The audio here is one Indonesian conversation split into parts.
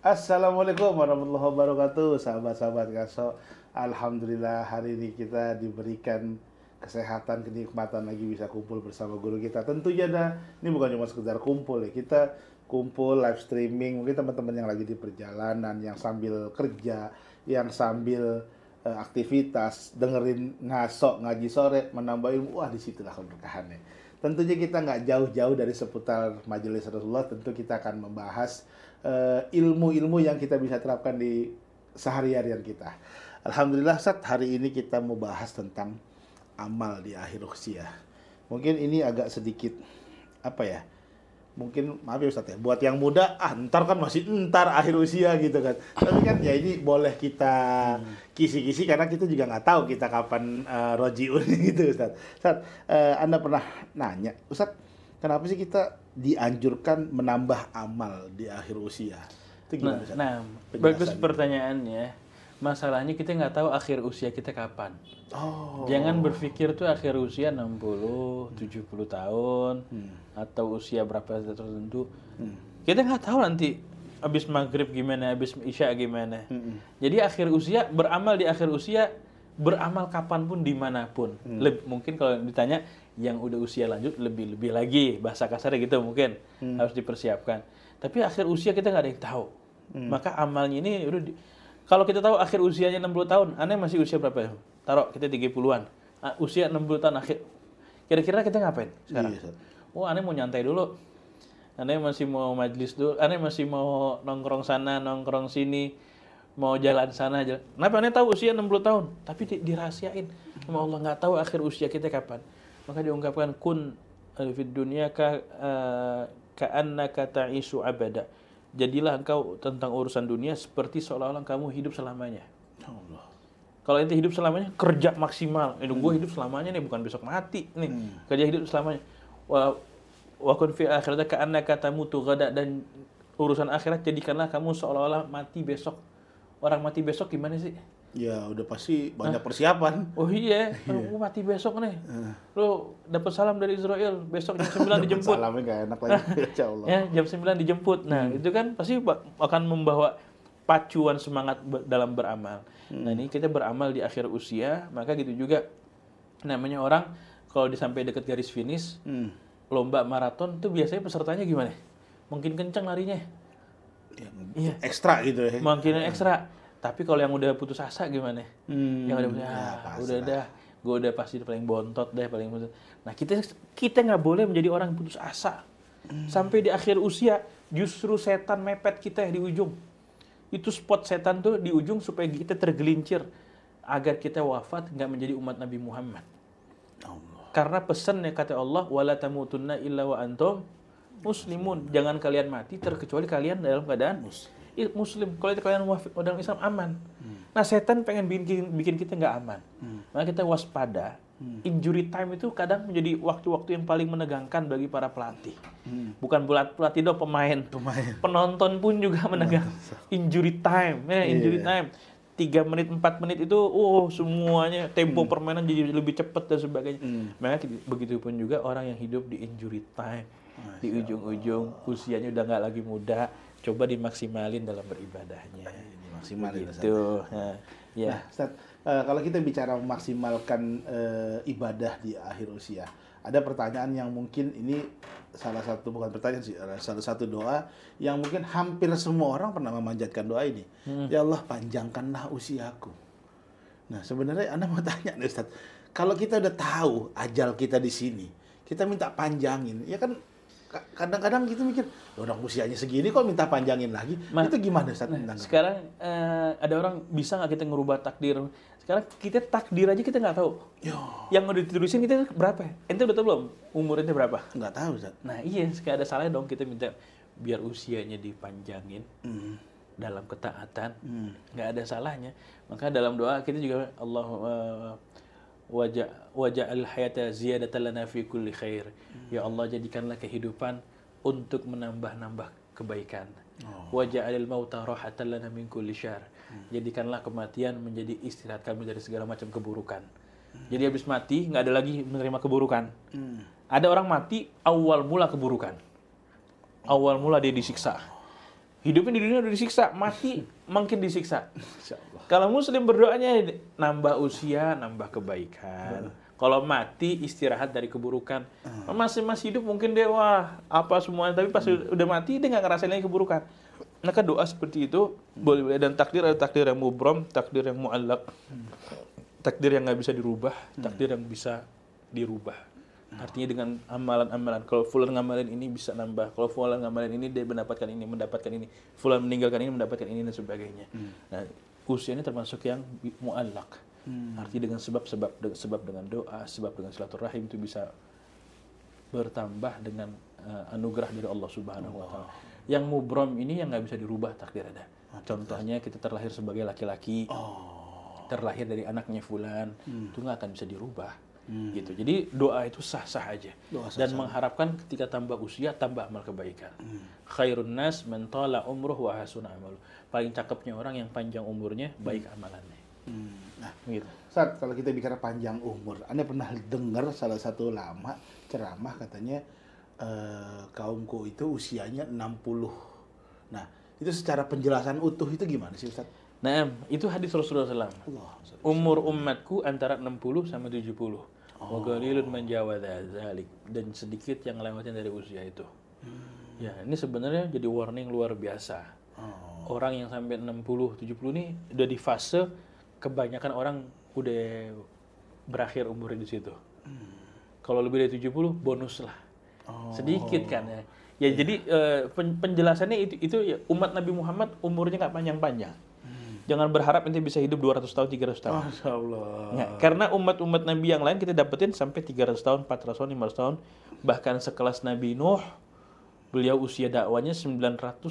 Assalamualaikum warahmatullahi wabarakatuh, sahabat-sahabat Kaso. Alhamdulillah hari ini kita diberikan kesehatan, kenikmatan lagi bisa kumpul bersama guru kita. Tentunya ini bukan cuma sekedar kumpul ya, kita kumpul live streaming. Mungkin teman-teman yang lagi di perjalanan, yang sambil kerja, yang sambil aktivitas, dengerin ngaji sore, menambah ilmu, wah disitulah keberkahannya. Tentunya kita nggak jauh-jauh dari seputar majelis Rasulullah, tentu kita akan membahas ilmu-ilmu yang kita bisa terapkan di sehari-harian kita. Alhamdulillah, Ustaz, hari ini kita mau bahas tentang amal di akhir usia. Mungkin ini agak sedikit, mungkin maaf ya Ustaz ya, buat yang muda, ntar kan masih ntar akhir usia gitu kan. Tapi kan ya ini boleh kita kisi-kisi karena kita juga nggak tahu kita kapan rojiun gitu Ustaz. Ustaz, Anda pernah nanya, Ustaz, kenapa sih kita dianjurkan menambah amal di akhir usia? Itu gimana, Ustaz? Nah, bagus pertanyaannya. Masalahnya kita nggak tahu akhir usia kita kapan. Jangan berpikir tuh akhir usia 60, 70 tahun, atau usia berapa tertentu. Kita nggak tahu nanti habis maghrib gimana, habis isya gimana. Jadi akhir usia, beramal di akhir usia, beramal kapanpun, dimanapun. Mungkin kalau ditanya, yang udah usia lanjut lebih lagi, bahasa kasarnya gitu mungkin harus dipersiapkan. Tapi akhir usia kita nggak ada yang tahu. Maka amalnya ini kalau kita tahu akhir usianya 60 tahun, aneh masih usia berapa ya? Taruh kita 30-an. Usia 60 tahun akhir. Kira-kira kita ngapain sekarang? Aneh mau nyantai dulu. Aneh masih mau majlis dulu. Aneh masih mau nongkrong sana, nongkrong sini. Mau jalan sana, jalan. Kenapa aneh tahu usia 60 tahun? Tapi dirahasiain. Sama Allah nggak tahu akhir usia kita kapan. Maka diungkapkan, kun fid dunya ka'annaka ta'isu abada. Jadilah engkau tentang urusan dunia seperti seolah-olah kamu hidup selamanya. Allah. Kalau ente hidup selamanya, kerja maksimal. Gue hidup selamanya nih, bukan besok mati nih. Kerja hidup selamanya. Wa kun fi akhirati ka'annaka tamutu ghada, dan urusan akhirat jadikanlah kamu seolah-olah mati besok. Orang mati besok gimana sih? Ya udah pasti banyak persiapan. Oh iya, gue mati besok nih. Lu dapat salam dari Israel, besok jam 9 dijemput. Salamnya gak enak lagi, insyaallah. Ya, jam 9 dijemput. Nah, itu kan pasti akan membawa pacuan semangat dalam beramal. Nah, ini kita beramal di akhir usia, maka gitu juga namanya orang kalau sampai dekat garis finish, lomba maraton tuh biasanya pesertanya gimana? Mungkin kenceng larinya. Ya, ekstra gitu ya. Mungkin ekstra. Tapi kalau yang udah putus asa gimana? Yang udah dah, gue udah pasti paling bontot deh, paling bontot. Nah, kita nggak boleh menjadi orang yang putus asa. Sampai di akhir usia, justru setan mepet kita di ujung. Itu spot setan tuh di ujung supaya kita tergelincir agar kita wafat nggak menjadi umat Nabi Muhammad. Allah. Karena pesannya kata Allah, wala tamutunna illa wa antum muslimun. Jangan kalian mati terkecuali kalian dalam keadaan Muslim. Kalau kalian wafat dalam Islam, aman. Nah, setan pengen bikin kita nggak aman. Maka kita waspada. Injury time itu kadang menjadi waktu-waktu yang paling menegangkan bagi para pelatih. Bukan pelatih doang, pemain. Penonton pun juga menegangkan. Injury time. Injury time. 3 menit, 4 menit itu, semuanya tempo permainan jadi lebih cepat dan sebagainya. Maka begitu pun juga orang yang hidup di injury time. Di ujung-ujung usianya udah nggak lagi muda, coba dimaksimalin dalam beribadahnya. Dimaksimalin gitu. Nah, Ustaz, kalau kita bicara memaksimalkan ibadah di akhir usia, ada pertanyaan yang mungkin ini salah satu, bukan pertanyaan sih, salah satu doa yang mungkin hampir semua orang pernah memanjatkan doa ini. Ya Allah, panjangkanlah usiaku. Nah, sebenarnya Anda mau tanya nih Ustaz, kalau kita udah tahu ajal kita di sini, kita minta panjangin, ya kan kadang-kadang kita mikir, orang usianya segini kok minta panjangin lagi. Itu gimana Ustaz? Sekarang ada orang, bisa nggak kita ngerubah takdir? Sekarang kita takdir aja kita nggak tahu. Yang udah ditulisin kita berapa? Ente udah tahu belum umur ente berapa? Nggak tahu Ustaz. Nah iya, sekali ada salahnya dong kita minta biar usianya dipanjangin dalam ketaatan. Nggak ada salahnya. Maka dalam doa kita juga waja'al hayata ziyadatan lana fi kulli khair. Ya Allah, jadikanlah kehidupan untuk menambah-nambah kebaikan. Waja'alil mauta rahatan lana min kulli syarr. Jadikanlah kematian menjadi istirahat kami dari segala macam keburukan. Jadi habis mati nggak ada lagi menerima keburukan. Ada orang mati awal mula keburukan. Awal mula dia disiksa. Hidupnya di dunia udah disiksa, mati makin disiksa. Kalau muslim berdoanya nambah usia, nambah kebaikan. Kalau mati istirahat dari keburukan. Masih hidup mungkin dia wah apa semuanya, tapi pas udah mati dia nggak ngerasain lagi keburukan. Maka doa seperti itu boleh, dan takdir ada takdir yang mubrom, takdir yang mu'allaq. Takdir yang nggak bisa dirubah, takdir yang bisa dirubah. Artinya dengan amalan-amalan. Kalau fulan ngamalin ini bisa nambah. Kalau fulan ngamalin ini dia mendapatkan ini. Fulan meninggalkan ini mendapatkan ini dan sebagainya. Nah, usia ini termasuk yang mu'allaq. Artinya dengan sebab dengan doa, sebab dengan silaturahim itu bisa bertambah dengan anugerah dari Allah Subhanahu wa taala. Yang mubrom ini yang nggak bisa dirubah takdir ada. Contohnya kita terlahir sebagai laki-laki. Terlahir dari anaknya fulan, itu nggak akan bisa dirubah. Gitu. Jadi doa itu sah-sah aja. Dan mengharapkan ketika tambah usia, tambah amal kebaikan. Khairun nas man tala umruhu wa hasuna amalu. Paling cakepnya orang yang panjang umurnya, baik amalannya. Nah, gitu. Ustaz, kalau kita bicara panjang umur, Anda pernah dengar salah satu ulama ceramah katanya kaumku itu usianya 60. Nah, itu secara penjelasan utuh itu gimana sih, Ustaz? Nah, itu hadis Rasulullah SAW. Umur umatku antara 60 sampai 70. Wa qalilun man jawaza dzalik, dan sedikit yang lewatin dari usia itu. Ya, ini sebenarnya jadi warning luar biasa. Orang yang sampai 60, 70 ini udah di fase kebanyakan orang udah berakhir umurnya di situ. Kalau lebih dari 70 bonus lah. Sedikit kan ya. Ya jadi penjelasannya itu ya, umat Nabi Muhammad umurnya nggak panjang-panjang. Jangan berharap nanti bisa hidup 200 tahun, 300 tahun. Masya Allah. Ya, karena umat-umat Nabi yang lain kita dapetin sampai 300 tahun, 400 tahun, 500 tahun. Bahkan sekelas Nabi Nuh, beliau usia dakwanya 950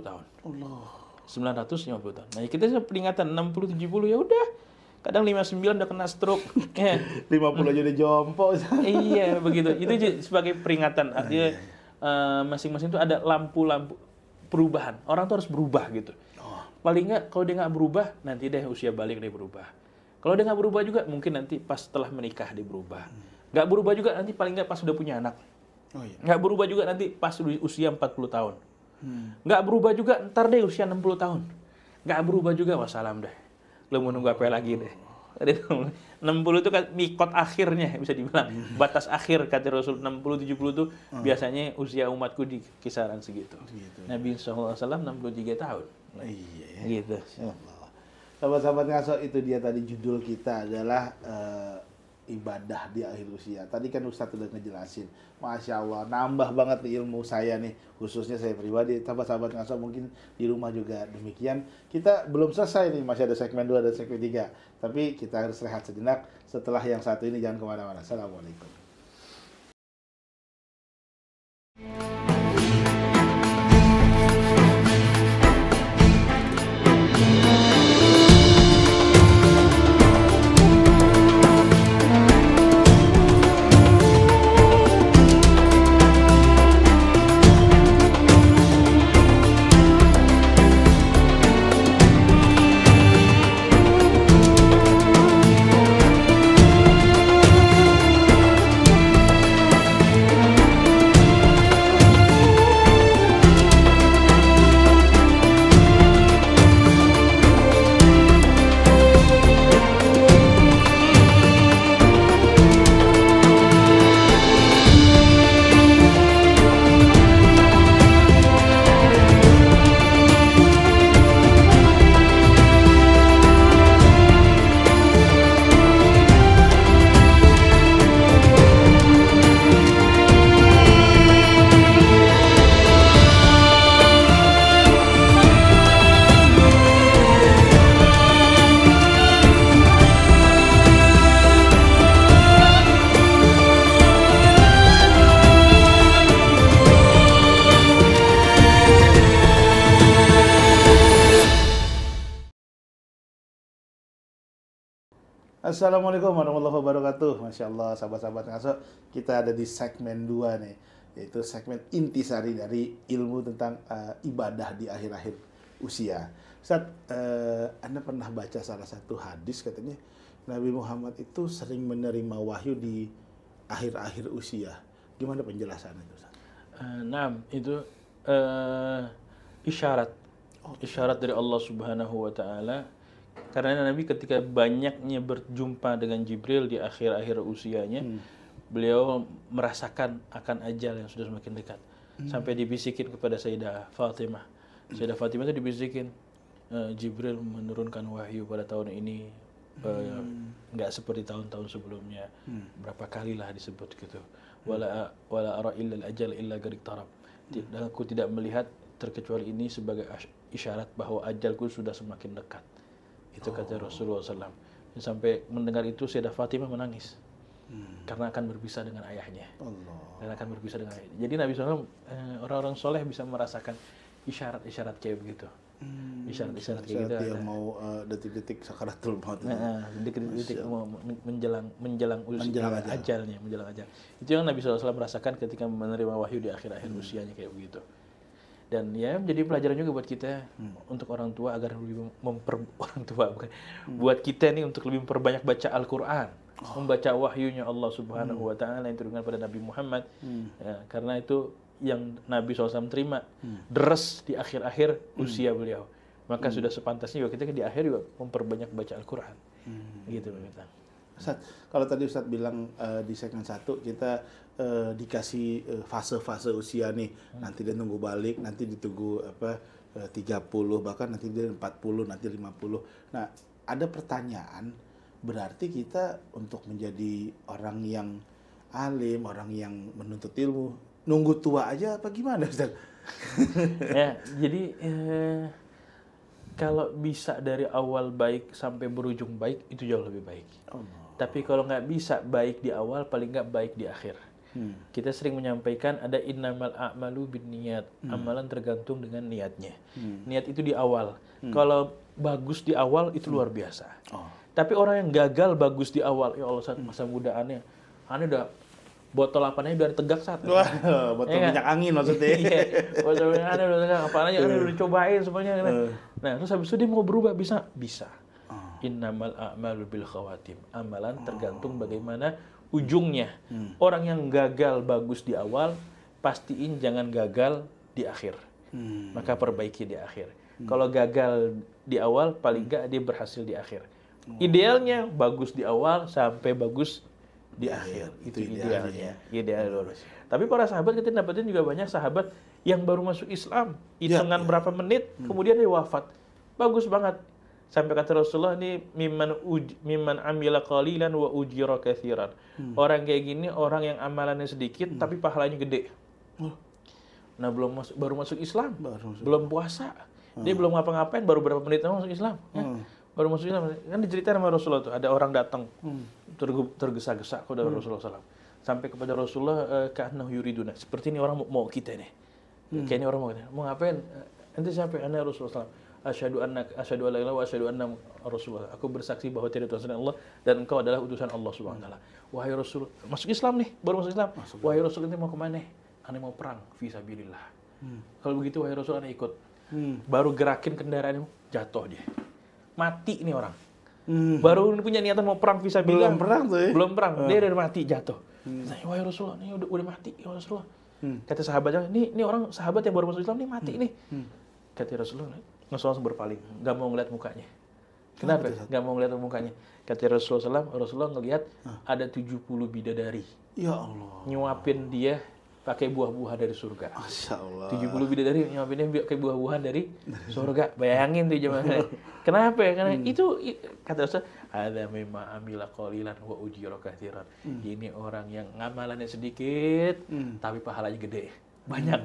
tahun. Allah. 950 tahun. Nah, kita peringatan 60, 70 ya udah. Kadang 59 udah kena stroke. 50 aja udah jompo. Iya, begitu. Itu sebagai peringatan. Artinya masing-masing itu ada lampu-lampu perubahan. Orang tuh harus berubah gitu. Paling nggak kalau dia nggak berubah, nanti deh usia balik dia berubah. Kalau dia nggak berubah juga, mungkin nanti pas setelah menikah dia berubah. Nggak berubah juga nanti paling nggak pas udah punya anak. Nggak berubah juga nanti pas usia 40 tahun. Nggak berubah juga ntar deh usia 60 tahun. Nggak berubah juga, wassalam deh. Lo mau nunggu apa lagi deh. 60 itu kan mikot akhirnya bisa dibilang. Batas akhir kata Rasul 60-70 itu biasanya usia umatku di kisaran segitu. Nabi SAW 63 tahun. Iya ya. Gitu. Sahabat-sahabat ngaso, itu dia tadi judul kita adalah ibadah di akhir usia. Tadi kan Ustadz udah ngejelasin. Masya Allah, nambah banget nih ilmu saya nih. Khususnya saya pribadi. Sahabat-sahabat ngaso mungkin di rumah juga demikian. Kita belum selesai nih, masih ada segmen 2 dan segmen 3. Tapi kita harus rehat sejenak. Setelah yang satu ini jangan kemana-mana. Assalamualaikum. Assalamualaikum warahmatullahi wabarakatuh. Masya Allah, sahabat-sahabat ngaso, kita ada di segmen 2 nih, yaitu segmen intisari dari ilmu tentang ibadah di akhir-akhir usia. Ustaz, Anda pernah baca salah satu hadis katanya Nabi Muhammad itu sering menerima wahyu di akhir-akhir usia. Gimana penjelasannya itu, Ustaz? Nah, itu isyarat Isyarat dari Allah Subhanahu wa taala. Karena Nabi ketika banyaknya berjumpa dengan Jibril di akhir-akhir usianya, beliau merasakan akan ajal yang sudah semakin dekat. Sampai dibisikin kepada Sayyidah Fatimah. Sayyidah Fatimah itu dibisikin, Jibril menurunkan wahyu pada tahun ini, nggak seperti tahun-tahun sebelumnya. Berapa kali lah disebut gitu. Wala ara illa al-ajal illa qad iqtarab. Dan aku tidak melihat terkecuali ini sebagai isyarat bahwa ajalku sudah semakin dekat. Itu kata Rasulullah SAW. Sampai mendengar itu Sayyidah Fatimah menangis. Karena akan berpisah dengan ayahnya. Dan akan berpisah dengan ayahnya. Jadi Nabi SAW, orang-orang soleh bisa merasakan isyarat-isyarat kayak begitu. Isyarat-isyarat kayak gitu. Yang mau detik-detik sakaratul maut. Detik-detik menjelang ajalnya. Itu yang Nabi SAW merasakan ketika menerima wahyu di akhir-akhir usianya kayak begitu. Dan ya menjadi pelajaran juga buat kita untuk orang tua agar lebih buat kita nih untuk lebih memperbanyak baca Al-Qur'an, membaca wahyunya Allah Subhanahu wa taala yang turunkan pada Nabi Muhammad. Ya, karena itu yang Nabi SAW terima deres di akhir-akhir usia beliau. Maka sudah sepantasnya juga kita di akhir juga memperbanyak baca Al-Qur'an. Gitu kita. Ustaz, kalau tadi Ustaz bilang di segmen 1 kita dikasih fase-fase usia nih, nanti dia nunggu balik, nanti ditunggu 30, bahkan nanti dia 40, nanti 50. Nah, ada pertanyaan, berarti kita untuk menjadi orang yang alim, orang yang menuntut ilmu, nunggu tua aja apa gimana, Ustaz? Ya, jadi kalau bisa dari awal baik sampai berujung baik, itu jauh lebih baik. Tapi kalau nggak bisa baik di awal, paling nggak baik di akhir. Kita sering menyampaikan ada innamal a'malu binniyat. Amalan tergantung dengan niatnya. Niat itu di awal. Kalau bagus di awal itu luar biasa. Tapi orang yang gagal bagus di awal, ya Allah, saat masa muda aneh udah botol apanya udah tegak saat. Wah, botol minyak angin maksudnya. Iya, botol minyak angin udah tegak, apalagi udah dicobain semuanya. Nah, terus habis itu dia mau berubah bisa. Innamal a'malu bil khawatim. Amalan tergantung bagaimana ujungnya. Orang yang gagal bagus di awal, pastiin jangan gagal di akhir. Maka perbaiki di akhir. Kalau gagal di awal, paling nggak dia berhasil di akhir. Idealnya bagus di awal sampai bagus di akhir. Itu idealnya. Ideal. Tapi para sahabat kita dapetin juga banyak sahabat yang baru masuk Islam, hitungan berapa menit, kemudian dia wafat. Bagus banget. Sampai kata Rasulullah ini mimman amila qalilan wa ujira katsiran. Orang kayak gini orang yang amalannya sedikit tapi pahalanya gede. Nah, baru masuk Islam, belum puasa. Dia belum ngapa-ngapain, baru berapa menit masuk Islam. Baru masuk Islam. Kan diceritain sama Rasulullah tuh, ada orang datang tergesa-gesa kepada Rasulullah SAW. Sampai kepada Rasulullah, ka'annahu yuriduna. Seperti ini orang mau kita nih. Kayak ini orang mau kita. Mau ngapain? Ente siapa? Ana Rasulullah SAW. Asyhadu an la ilaha wa asyhadu anna Rasulullah. Aku bersaksi bahwa tiada Tuhan selain Allah dan engkau adalah utusan Allah Subhanahu wa taala. Wahai Rasul, masuk Islam nih, baru masuk Islam. Wahai Rasul, ente mau kemana? Ane mau perang fi sabilillah. Kalau begitu wahai Rasul, ane ikut. Baru gerakin kendaraan, jatuh dia. Mati nih orang. Baru punya niatan mau perang fi sabilillah. Belum perang tuh ya. Belum perang, dia udah mati, jatuh. Wahai Rasulullah, ini udah mati, ya Rasulullah. Kata sahabatnya, ini orang sahabat yang baru masuk Islam nih mati nih. Kata Rasulullah, langsung berpaling, nggak mau ngeliat mukanya. Kenapa? Nggak mau ngeliat mukanya. Kata Rasulullah ngelihat ada 70 bidadari. Ya Allah. Nyuapin dia pakai buah-buahan dari surga. Masya Allah. 70 bidadari nyuapin dia pakai buah-buahan dari surga. Bayangin tuh zaman. Kenapa? Karena itu kata Rasulullah, ada memang amila qalilan wa ujira katsiran. Ini orang yang ngamalannya sedikit tapi pahalanya gede. Banyak.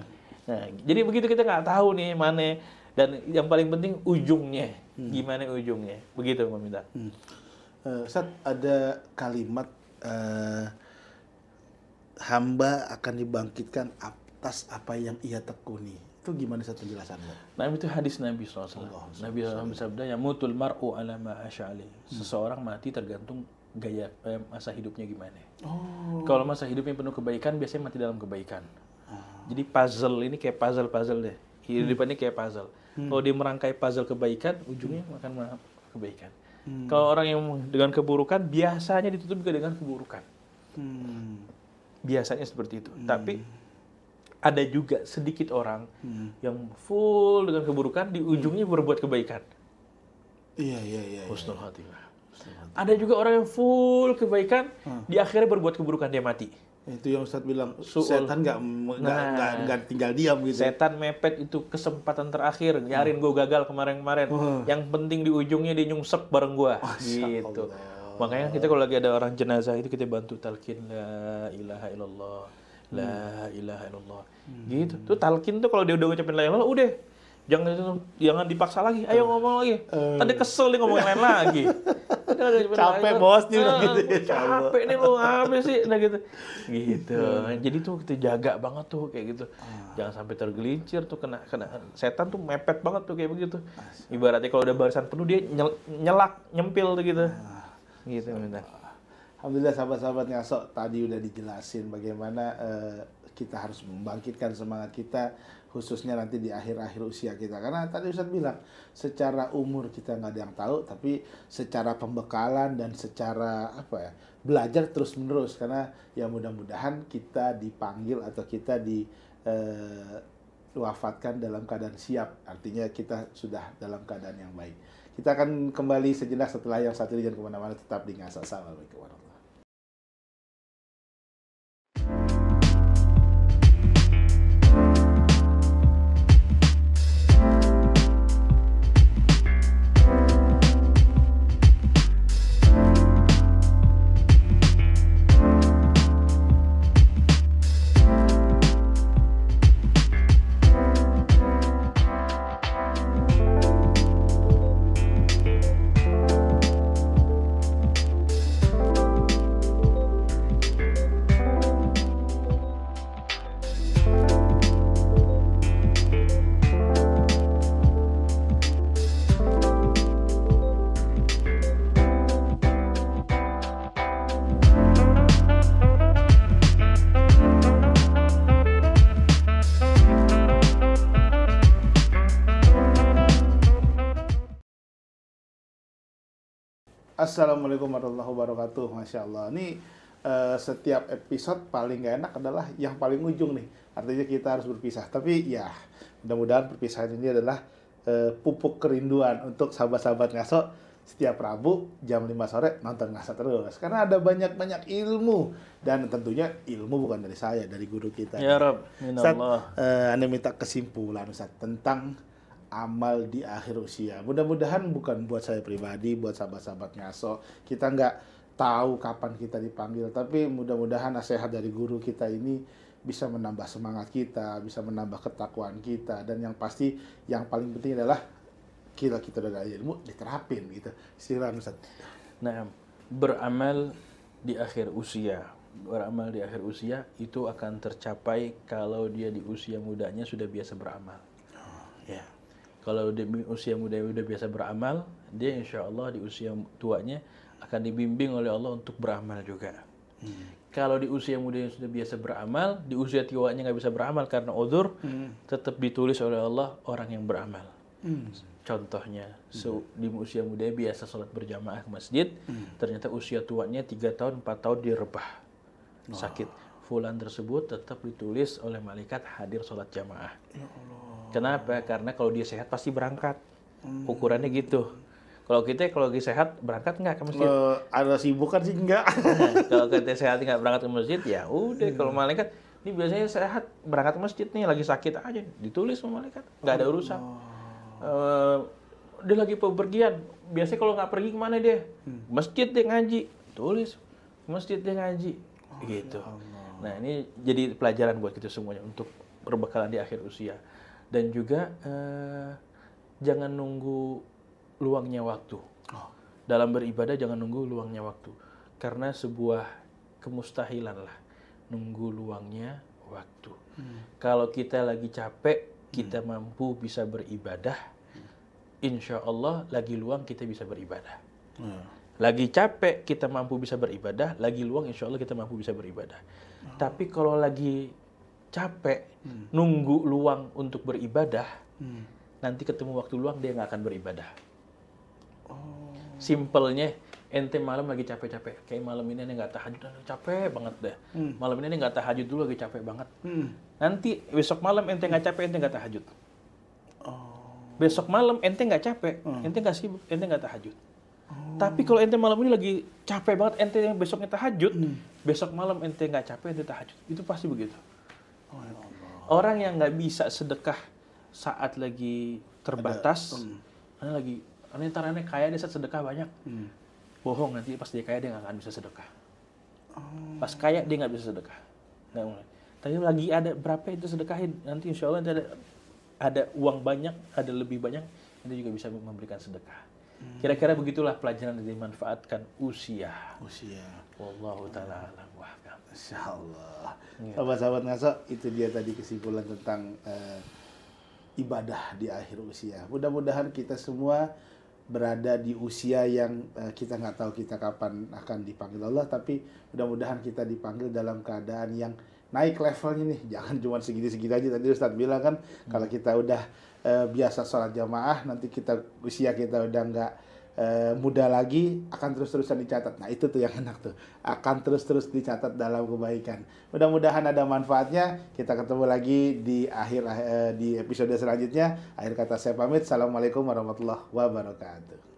Nah, jadi begitu kita nggak tahu nih mana. Dan yang paling penting ujungnya, gimana ujungnya, begitu meminta. Ustaz, ada kalimat hamba akan dibangkitkan atas apa yang ia tekuni. Itu gimana Ustaz penjelasannya? Nah, itu hadis Nabi SAW. Nabi SAW bersabda, yamutul mar'u ala ma asya'ali. Seseorang mati tergantung gaya masa hidupnya gimana. Kalau masa hidupnya penuh kebaikan, biasanya mati dalam kebaikan. Jadi puzzle ini kayak puzzle deh. Hidupannya kayak puzzle. Kalau dia merangkai puzzle kebaikan, ujungnya akan kebaikan. Kalau orang yang dengan keburukan, biasanya ditutup juga dengan keburukan. Biasanya seperti itu. Tapi ada juga sedikit orang yang full dengan keburukan, di ujungnya berbuat kebaikan. Iya. Husnul khotimah. Ada juga orang yang full kebaikan, di akhirnya berbuat keburukan, dia mati. Itu yang Ustadz bilang, setan nggak tinggal diam gitu. Setan mepet itu kesempatan terakhir, nyarin gue gagal kemarin-kemarin. Yang penting di ujungnya dia nyungsep bareng gue. Gitu. Makanya kita kalau lagi ada orang jenazah itu kita bantu talqin la ilaha illallah. La ilaha illallah. Gitu. Tuh talqin tuh kalau dia udah ngucapin la ilaha illallah, udah. Jangan dipaksa lagi. Ayo ngomong lagi. Tadi kesel nih ngomongin lain lagi. Capek bos nih udah gitu. Capek nih lu apa sih? Nah gitu. Gitu. Jadi tuh kita jaga banget tuh kayak gitu. Jangan sampai tergelincir tuh kena setan tuh mepet banget tuh kayak begitu. Ibaratnya kalau udah barisan penuh dia nyempil tuh gitu. Gitu minta. Alhamdulillah sahabat-sahabat ngaso tadi udah dijelasin bagaimana kita harus membangkitkan semangat kita khususnya nanti di akhir-akhir usia kita. Karena tadi Ustadz bilang, secara umur kita nggak ada yang tahu, tapi secara pembekalan dan secara belajar terus-menerus. Karena ya mudah-mudahan kita dipanggil atau kita diwafatkan dalam keadaan siap. Artinya kita sudah dalam keadaan yang baik. Kita akan kembali sejenak setelah yang satu ini, jangan kemana-mana, tetap di Ngaso. Assalamualaikum warahmatullahi wabarakatuh. Assalamualaikum warahmatullahi wabarakatuh. Masya Allah. Ini setiap episode paling gak enak adalah yang paling ujung nih. Artinya kita harus berpisah. Tapi ya mudah-mudahan perpisahan ini adalah pupuk kerinduan untuk sahabat-sahabat Ngaso. Setiap Rabu jam 5 sore nonton Ngaso terus. Karena ada banyak-banyak ilmu. Dan tentunya ilmu bukan dari saya, dari guru kita. Ya Rabb, minallah. Anda minta kesimpulan Ustaz tentang amal di akhir usia. Mudah-mudahan bukan buat saya pribadi, buat sahabat-sahabat Ngaso. Kita nggak tahu kapan kita dipanggil, tapi mudah-mudahan nasihat dari guru kita ini bisa menambah semangat kita, bisa menambah ketakwaan kita, dan yang pasti yang paling penting adalah kita udah ada ilmu diterapin gitu. Silakan Ustaz. Nah, beramal di akhir usia. Beramal di akhir usia itu akan tercapai kalau dia di usia mudanya sudah biasa beramal. Ya. Kalau di usia muda udah biasa beramal, dia insya Allah di usia tuanya akan dibimbing oleh Allah untuk beramal juga. Kalau di usia muda yang sudah biasa beramal, di usia tuanya nggak bisa beramal karena udzur, tetap ditulis oleh Allah orang yang beramal. Contohnya, di usia muda biasa sholat berjamaah ke masjid, ternyata usia tuanya 3 tahun, 4 tahun dia rebah, sakit. Fulan tersebut tetap ditulis oleh malaikat hadir sholat jamaah. Ya Allah. Kenapa? Karena kalau dia sehat pasti berangkat. Ukurannya gitu. Kalau lagi sehat berangkat nggak ke masjid? Ada sibuk kan sih enggak. Kalau kita sehat nggak berangkat ke masjid, ya udah. Kalau malaikat, ini biasanya sehat berangkat ke masjid nih, lagi sakit aja ditulis sama malaikat, nggak ada urusan. Dia lagi pepergian, biasanya kalau nggak pergi kemana dia? Masjid dia ngaji, tulis masjid dia ngaji, gitu. Nah ini jadi pelajaran buat kita semuanya untuk perbekalan di akhir usia. Dan juga jangan nunggu luangnya waktu. Dalam beribadah jangan nunggu luangnya waktu. Karena sebuah kemustahilan lah nunggu luangnya waktu. Kalau kita lagi capek, kita mampu bisa beribadah, insya Allah lagi luang kita bisa beribadah. Lagi capek kita mampu bisa beribadah, lagi luang insya Allah kita mampu bisa beribadah. Tapi kalau lagi capek, nunggu luang untuk beribadah, nanti ketemu waktu luang dia nggak akan beribadah. Simpelnya, ente malam lagi capek-capek, kayak malam ini ente nggak tahajud, capek banget deh. Malam ini ente nggak tahajud dulu, lagi capek banget. Nanti besok malam ente nggak capek, ente nggak tahajud. Besok malam ente nggak capek, ente nggak sibuk, ente nggak tahajud. Tapi kalau ente malam ini lagi capek banget, ente yang besoknya tahajud, besok malam ente nggak capek, ente tahajud. Itu pasti begitu. Orang yang nggak bisa sedekah saat lagi terbatas, ntar aneh kaya dia saat sedekah banyak. Bohong, nanti pas dia kaya dia nggak akan bisa sedekah. Pas kaya dia nggak bisa sedekah. Nggak mulai. Tapi lagi ada berapa itu sedekahin, nanti insya Allah nanti ada uang banyak, ada lebih banyak, nanti juga bisa memberikan sedekah. Kira-kira begitulah pelajaran yang dimanfaatkan usia. Wallahu ta'ala a'lam. Insyaallah. Sahabat-sahabat ngaso, itu dia tadi kesimpulan tentang ibadah di akhir usia. Mudah-mudahan kita semua berada di usia yang kita nggak tahu kita kapan akan dipanggil Allah, tapi mudah-mudahan kita dipanggil dalam keadaan yang naik levelnya nih. Jangan cuma segini-segini aja. Tadi Ustadz bilang kan, kalau kita udah biasa sholat jamaah, nanti usia kita udah nggak muda lagi, akan terus-terusan dicatat. Nah itu tuh yang enak tuh, akan terus-terus dicatat dalam kebaikan. Mudah-mudahan ada manfaatnya. Kita ketemu lagi di di episode selanjutnya. Akhir kata saya pamit. Assalamualaikum warahmatullahi wabarakatuh.